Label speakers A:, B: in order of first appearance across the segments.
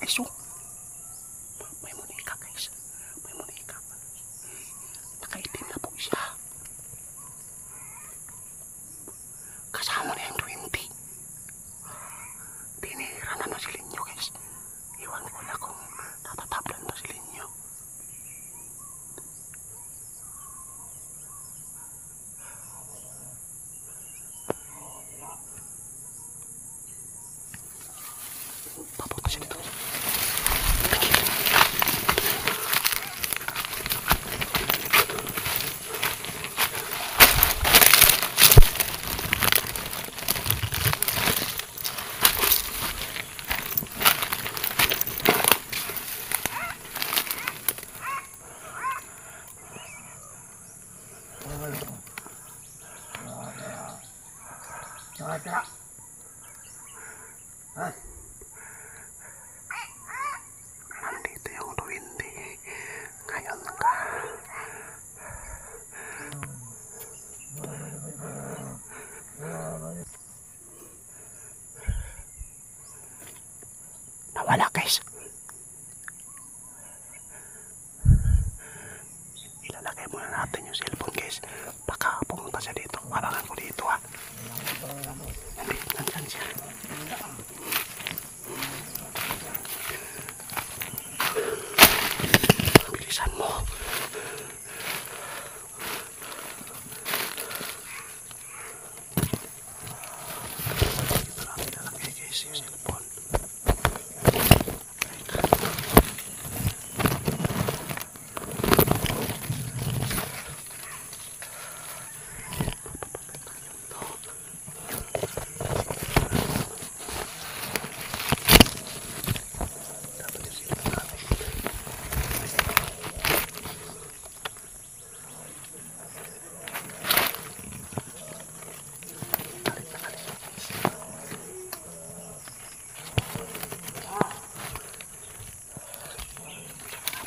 A: guys, oh. May monika guys. May monika. Nakaitim na po siya. Kasama na yung 20. Tinira na si Linyo guys. Iwan ko na kung natatablan pa si Linyo. Papunta siya dito. Nandito yung duwende. Ngayon ka. Nawala guys. Ilalagay muna natin yung cellphone guys. Baka pumunta siya dito. Harangan ko dito ha. Nandyan siya. Bilisan mo. Ilalagay guys yung cellphone.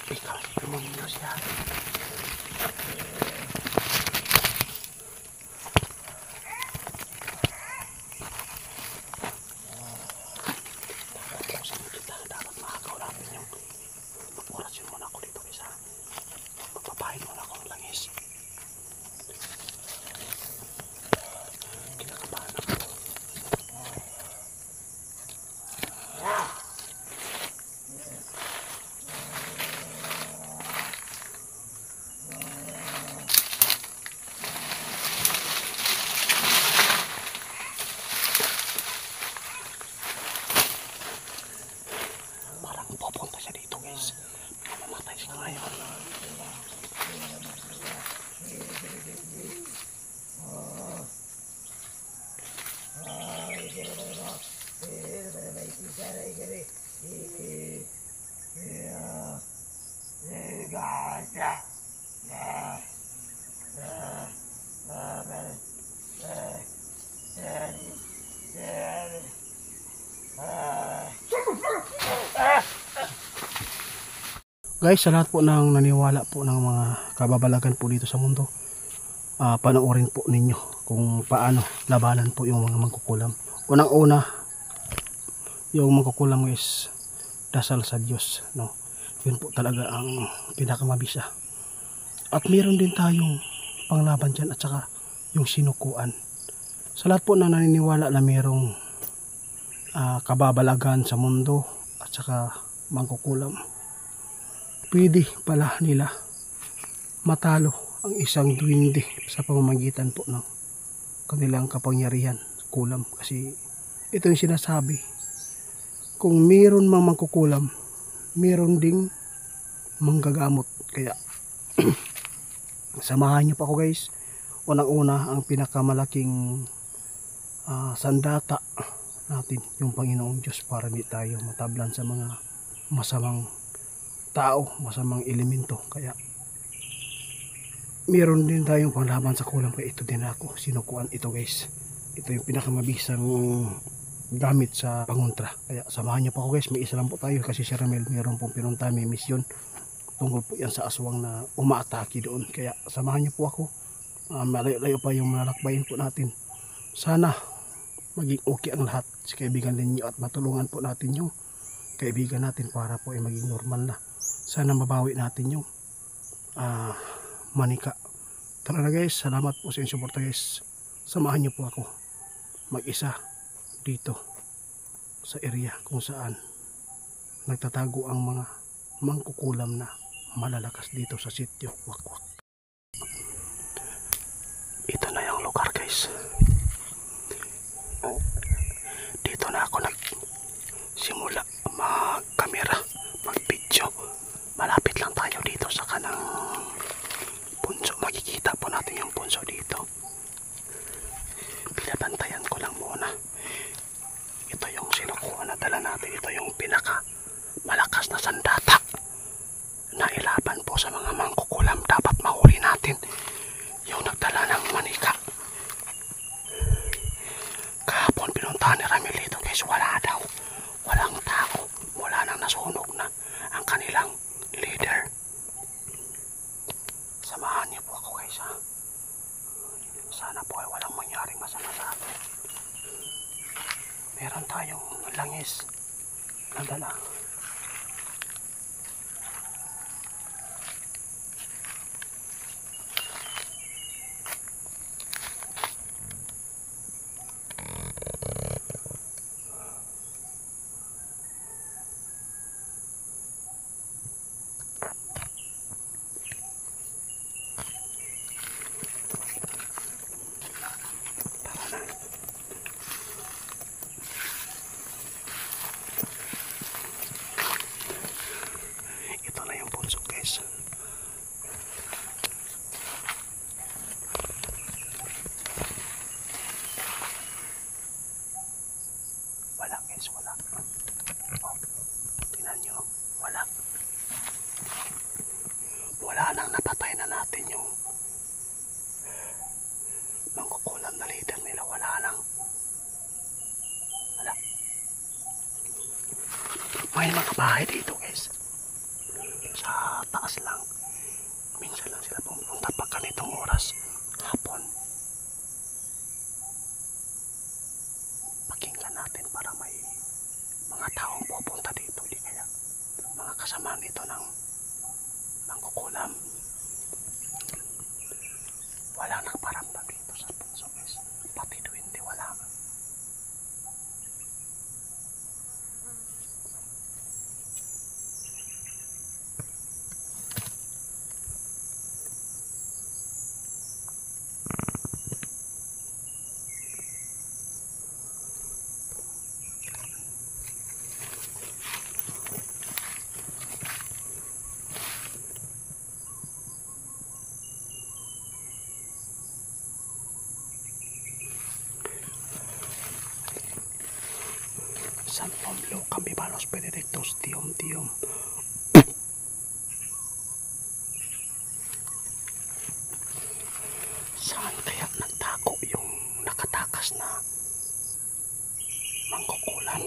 A: Ikaw, lumamino siya. Dapat makagaw natin yung mag-orasyon muna ako dito isa. Magpapahin muna ako ng langis. Kinakabahan ako. Pupunta siya dito guys. Mamamatay siya ngayon. Guys, sa lahat po ng naniwala po ng mga kababalagan po dito sa mundo, panoorin po ninyo kung paano labanan po yung mga mangkukulam. Unang-una, yung mangkukulam guys, dasal sa Diyos, no? Yun po talaga ang pinakamabisa. At meron din tayong panglaban dyan at saka yung sinukuan. Sa lahat po na naniniwala na merong kababalagan sa mundo at saka mangkukulam, pwede pala nila matalo ang isang duwende sa pamamagitan po ng kanilang kapangyarihan, kulam. Kasi ito yung sinasabi, kung meron mang mangkukulam, meron ding manggagamot. Kaya samahan nyo pa ako guys. Unang-una, ang pinakamalaking sandata natin, yung Panginoong Diyos, para hindi tayo matablan sa mga masamang tao, masamang elemento. Kaya meron din tayong panglaban sa kulam. Kaya ito din ako, sinukuan ito guys. Ito yung pinakamabisang gamit sa pangontra. Kaya samahan nyo pa ako guys. May isa lang po tayo kasi si Ramel meron pong pinunta, may misyon tungkol po yan sa aswang na umaatake doon. Kaya samahan nyo po ako. Malayo pa yung malalakbayin po natin. Sana maging okay ang lahat sa kaibigan ninyo at matulungan po natin yung kaibigan natin para po ay maging normal na. Sana mabawi natin yung manika. Tara na guys, salamat po sa inyong suporta guys. Samahan niyo po ako mag-isa dito sa area kung saan nagtatago ang mga mangkukulam na malalakas dito sa sitio Wakwak. Ito na yung lugar guys. Dito na ako nagsimula mag-camera, mag-video. Malapit lang tayo dito sa kanang punso. Makikita po natin yung punso dito. Pinabantayan ko lang muna. Ito yung sinukuha na dala natin. Ito yung pinaka malakas na sandata na ilaban po sa mga mangkukulam. Dapat mahuli natin yung nagdala ng manika. Kahapon pinuntahan ni Ramil dito guys, wala daw, walang tao, wala nang nasunog na ang kanilang leader. Samahan niyo po ako guys ha. Sana po ay walang mangyaring masama sa atin. Meron tayong langis na dala. Wala nang napatay na natin yung mangkukulam na leader nila. Wala nang. Wala. May mga bahay dito guys. Sa taas lang. Minsan lang sila pumunta pag ganitong oras. Hapon. Pakinggan natin para may mga taong pupunta dito. Di kaya mga kasama nito ng mangkukulam. Wala nagparamdam dito sa punso guys. Pati duwende wala. San Pablo, Cambibalos, Benedictos, Diom. Saan kaya nagtago yung nakatakas na mangkukulam?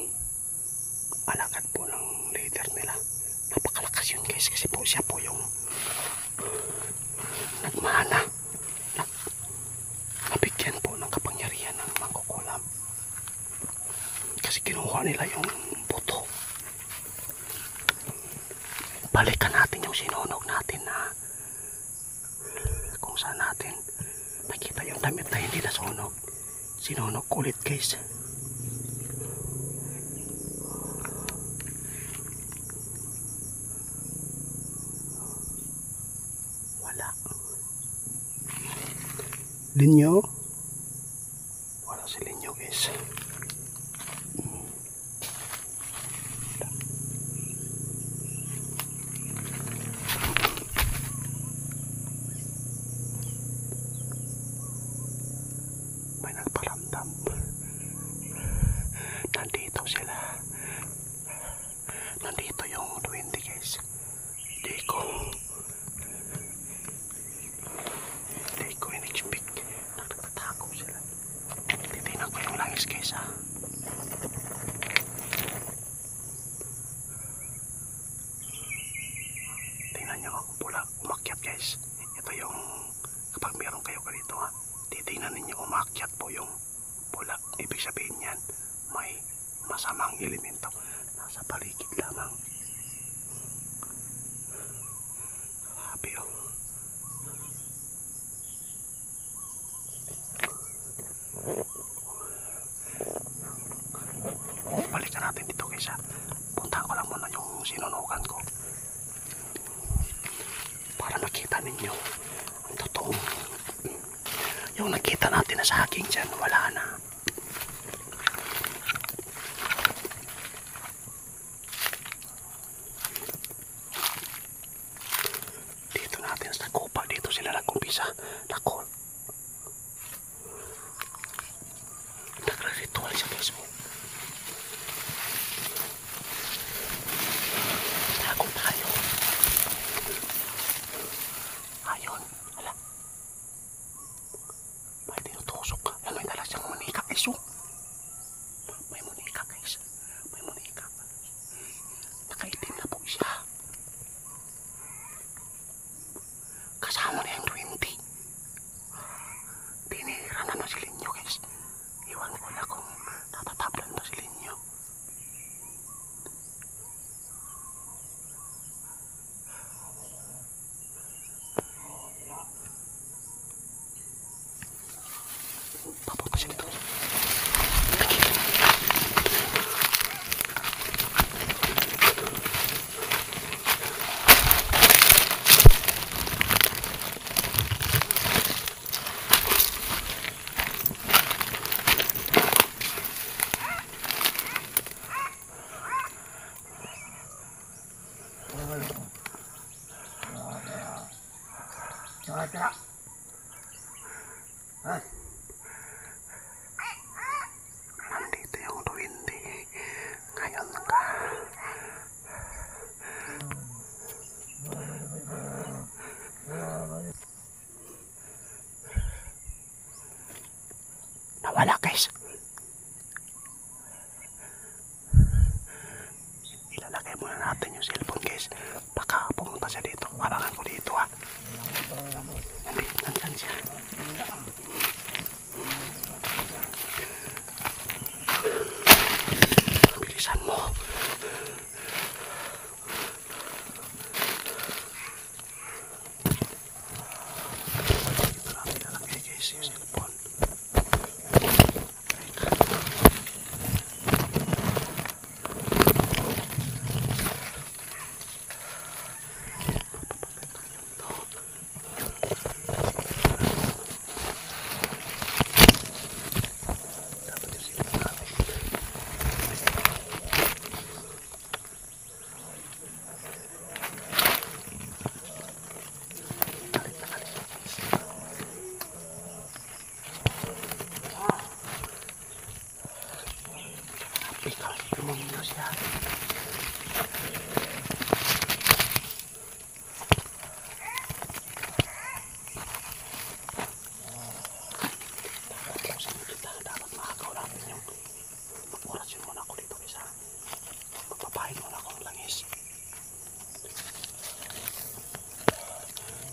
A: Alagad po ng leader nila. Napakalakas yun guys kasi po siya po yung nagmana. Nabigyan po ng kapangyarihan ng mangkukulam. Kasi kinuha nila yung buto. Balikan natin yung sinunog natin na kung saan natin nakita yung damit na hindi nasunog. Sinunog ulit guys. Wala. Linyo. Wala si Linyo guys. May nagparamdam. Nandito sila. Nandito yung duwende guys. Di ko in-expect. Nagtatago sila. Titignan ko yung langis guys ha. Tingnan nyo ang pula umakyat guys. Ito yung kapag meron kayo ganito ha, titignan ninyo umakyat po yung pula. Ibig sabihin yan may masamang elemento. Sa paligid lamang. Grabe oh. Balikan natin dito kaysa puntahan ko lang muna yung sinunukan ko para makita ninyo ang totoong yung nakita natin na saging dyan wala na. Dito natin sa kupa, dito sila nag-umpisa. Nako, nagre-ritual siya guys. Tago tayo. Ayun, hala. May tinutusok ka. May dala siyang manika guys. May manika guys. May manika. Nakaitim na po siya. Kasama na yung 20. Tinira na si Linyo guys. Iwan ko na kung natatablan na si Linyo. Papunta siya dito. Nandito yung duwende. Ngayon ka. Nawala guys. Ilalagay muna natin yung cellphone guys. Baka pumunta siya dito. Halangan ko dito ha. Nandyan siya. Bilisan mo. Dito natin ilalagay guys yung cellphone. Ikaw, tumingin siya. Dapat makagaw natin yung mag-orasyon muna ako dito isa. Magpapahin muna ako ng langis.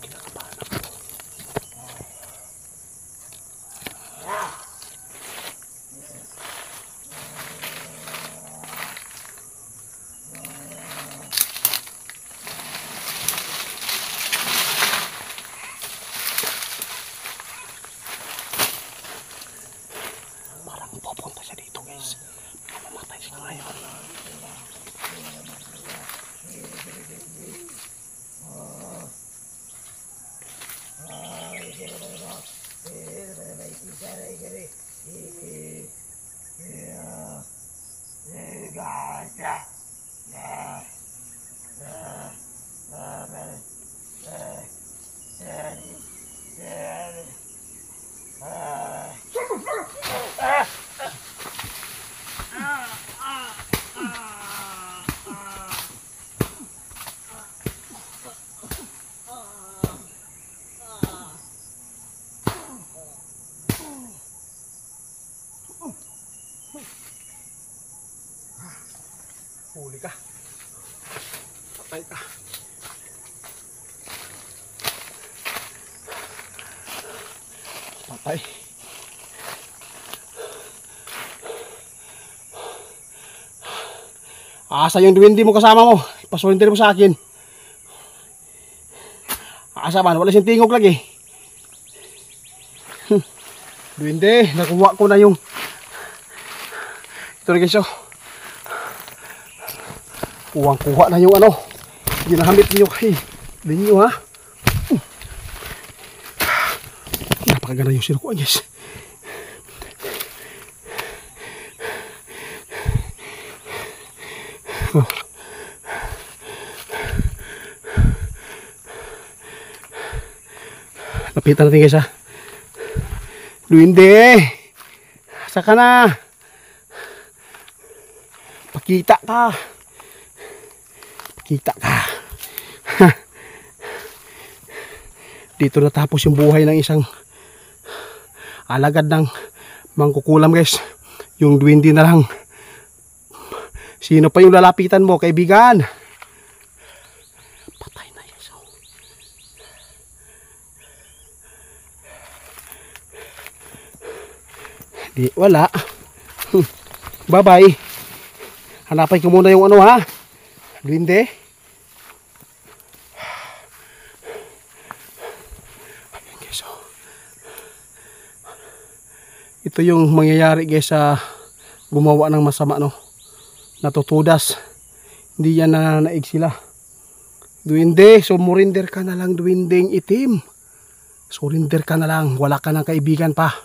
A: Kinakabahan ako. Parang pupunta siya dito guys. Mamamatay siya ngayon. Huli ka. Patay ka. Patay. Asa yung duwende mo kasama mo? Ipasulindir mo sa akin. Asa man, wala siyang tingog lagi. Duwende, nakuha ko na yung ito na guys, oh. Kuha na yung ano, ginahamit niyo kay ninyo, ha. Napakaganda yung sinukuha guys. Oh. Lapitan natin guys, ha. Duwende, asa ka na? Pakita ka. Pakita ka. Dito natapos yung buhay ng isang alagad ng mangkukulam guys. Yung duwende na lang. Sino pa yung lalapitan mo, kaibigan? Patay na yan. Di, wala. Bye bye. Hanapin ko muna yung ano, ha. Duwende. Ayan guys, oh. Ito yung mangyayari guys sa gumawa ng masama, no. Natutudas. Hindi yan naig sila. Duwende, sumurinder ka na lang, duwendeng itim. Surrender ka na lang. Wala ka ng kaibigan pa.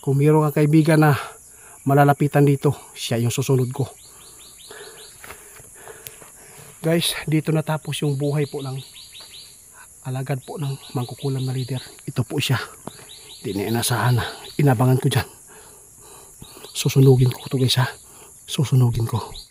A: Kung mayroon kang kaibigan na malalapitan dito, siya yung susunod ko. Guys, dito natapos yung buhay po ng alagad po ng mangkukulam na leader. Ito po siya. Hindi na inasahan na. Inabangan ko dyan. Susunugin ko ito guys, ha. Susunugin ko.